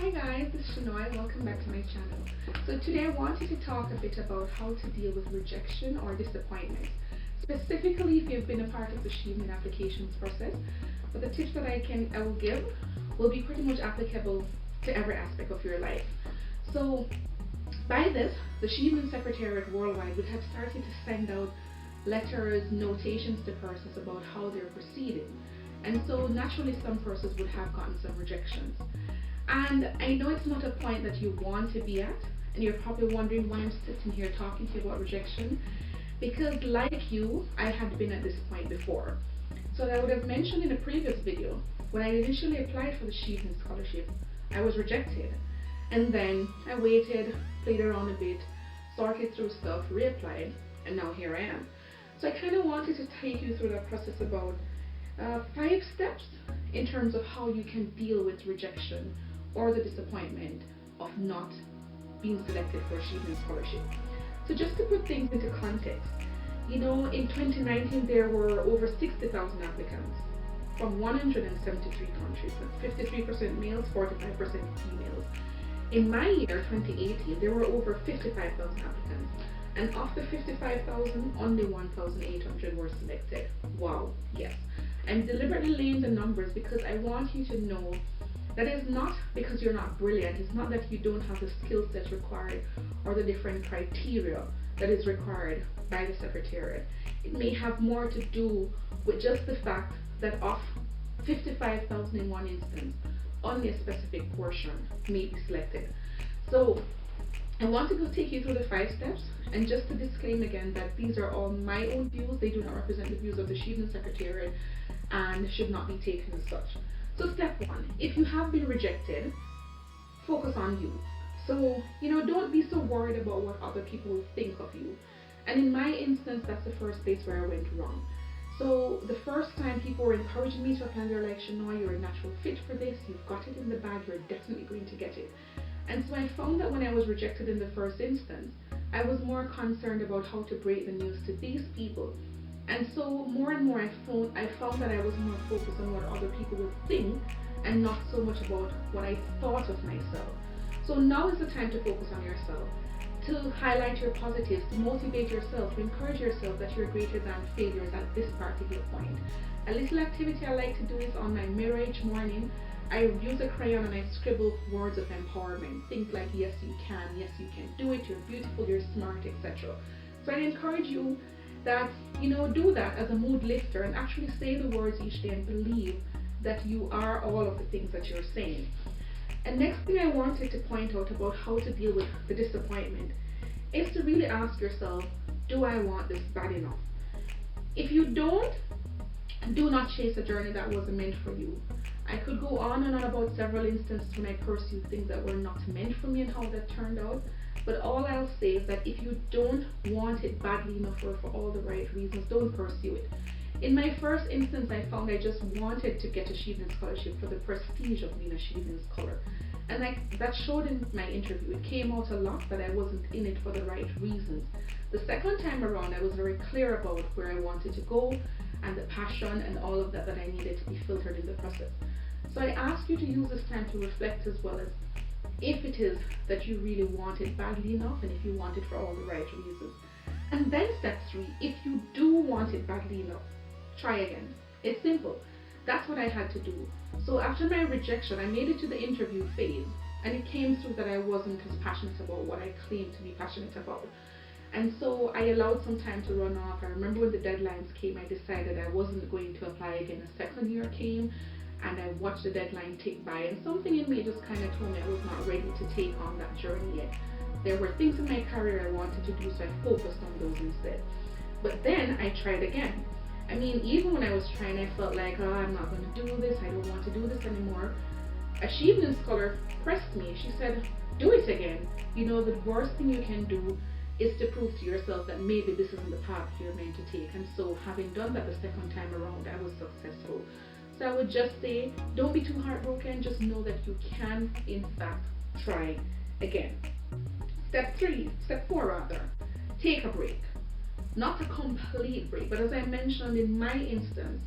Hi guys, this is Shanoy. Welcome back to my channel. So today I wanted to talk a bit about how to deal with rejection or disappointment. Specifically if you've been a part of the Chevening Applications process. But the tips that I will give will be pretty much applicable to every aspect of your life. So by this, the Chevening secretariat worldwide would have started to send out letters, notations to persons about how they're proceeding. And so naturally some persons would have gotten some rejections. And I know it's not a point that you want to be at, and you're probably wondering why I'm sitting here talking to you about rejection, because like you, I had been at this point before. So I would have mentioned in a previous video, when I initially applied for the Chevening scholarship, I was rejected. And then I waited, played around a bit, sorted through stuff, reapplied, and now here I am. So I kind of wanted to take you through that process about 5 steps in terms of how you can deal with rejection or the disappointment of not being selected for a Chevening scholarship. So just to put things into context, you know, in 2019 there were over 60,000 applicants from 173 countries, that's 53% males, 45% females. In my year, 2018, there were over 55,000 applicants, and of the 55,000, only 1,800 were selected. Wow, yes. I'm deliberately laying the numbers because I want you to know that is not because you're not brilliant. It's not that you don't have the skill sets required or the different criteria that is required by the secretariat. It may have more to do with just the fact that of 55,000 in one instance, only a specific portion may be selected. So I want to go take you through the 5 steps, and just to disclaim again that these are all my own views. They do not represent the views of the Chevening secretariat and should not be taken as such. So step 1, if you have been rejected, focus on you. So, you know, don't be so worried about what other people will think of you. And in my instance, that's the first place where I went wrong. So the first time people were encouraging me to apply, they're like, Shanoy, you're a natural fit for this, you've got it in the bag, you're definitely going to get it. And so I found that when I was rejected in the first instance, I was more concerned about how to break the news to these people. And so more and more I found that I was more focused on what other people would think and not so much about what I thought of myself. So now is the time to focus on yourself, to highlight your positives, to motivate yourself, to encourage yourself that you're greater than failures at this particular point. A little activity I like to do is on my mirror each morning, I use a crayon and I scribble words of empowerment. Things like, yes you can do it, you're beautiful, you're smart, etc. So I encourage you that, you know, do that as a mood lifter and actually say the words each day and believe that you are all of the things that you're saying. And next thing I wanted to point out about how to deal with the disappointment is to really ask yourself, do I want this bad enough? If you don't, do not chase a journey that wasn't meant for you. I could go on and on about several instances when I pursued things that were not meant for me and how that turned out. But all I'll say is that if you don't want it badly enough or for all the right reasons, don't pursue it. In my first instance, I found I just wanted to get a Chevening scholarship for the prestige of being a Chevening scholar. And that showed in my interview. It came out a lot that I wasn't in it for the right reasons. The second time around, I was very clear about where I wanted to go and the passion and all of that I needed to be filtered in the process. So I ask you to use this time to reflect as well as if it is that you really want it badly enough and if you want it for all the right reasons. And then step 3, if you do want it badly enough, try again. It's simple. That's what I had to do. So after my rejection, I made it to the interview phase and it came through that I wasn't as passionate about what I claimed to be passionate about. And so I allowed some time to run off. I remember when the deadlines came, I decided I wasn't going to apply again. The second year came and I watched the deadline tick by, and something in me just kind of told me I was not ready to take on that journey yet. There were things in my career I wanted to do, so I focused on those instead. But then I tried again. I mean, even when I was trying, I felt like, oh, I'm not going to do this, I don't want to do this anymore. A Chevening scholar pressed me. She said, do it again. You know, the worst thing you can do is to prove to yourself that maybe this isn't the path you're meant to take. And so having done that the second time around, I was successful. So I would just say, don't be too heartbroken, just know that you can in fact try again. Step 4 rather, take a break. Not a complete break, but as I mentioned in my instance,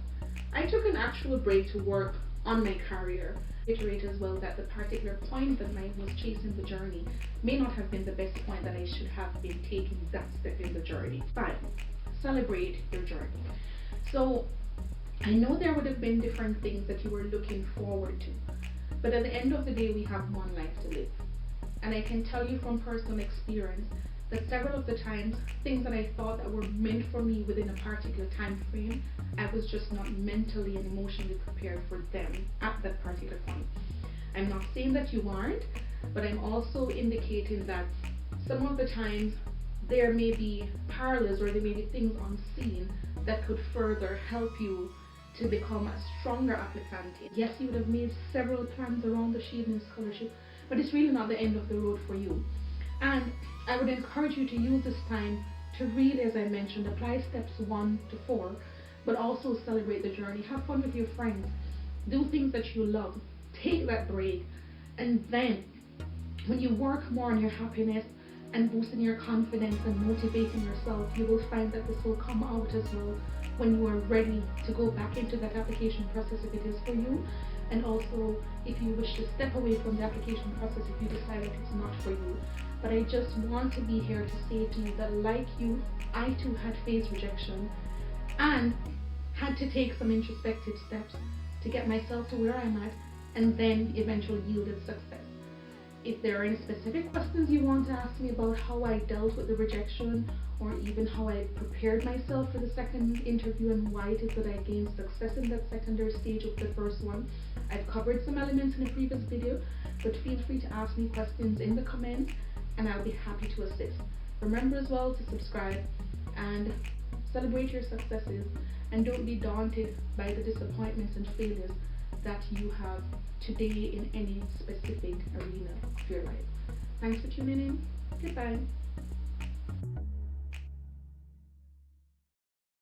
I took an actual break to work on my career. Iterate as well that the particular point that I was chasing the journey may not have been the best point that I should have been taking that step in the journey. 5. Celebrate your journey. So I know there would have been different things that you were looking forward to, but at the end of the day, we have one life to live. And I can tell you from personal experience that several of the times, things that I thought that were meant for me within a particular time frame, I was just not mentally and emotionally prepared for them at that particular point. I'm not saying that you aren't, but I'm also indicating that some of the times there may be parallels or there may be things unseen that could further help you to become a stronger applicant. Yes, you would have made several plans around the Chevening Scholarship, but it's really not the end of the road for you. And I would encourage you to use this time to really, as I mentioned, apply steps 1 to 4, but also celebrate the journey. Have fun with your friends. Do things that you love. Take that break. And then, when you work more on your happiness and boosting your confidence and motivating yourself, you will find that this will come out as well when you are ready to go back into that application process if it is for you. And also, if you wish to step away from the application process if you decide that it's not for you. But I just want to be here to say to you that, like you, I too had faced rejection and had to take some introspective steps to get myself to where I'm at, and then eventually yielded success. If there are any specific questions you want to ask me about how I dealt with the rejection, or even how I prepared myself for the second interview and why it is that I gained success in that secondary stage of the first one, I've covered some elements in a previous video, but feel free to ask me questions in the comments and I'll be happy to assist. Remember as well to subscribe and celebrate your successes, and don't be daunted by the disappointments and failures that you have today in any specific arena of your life. Thanks for tuning in. Goodbye.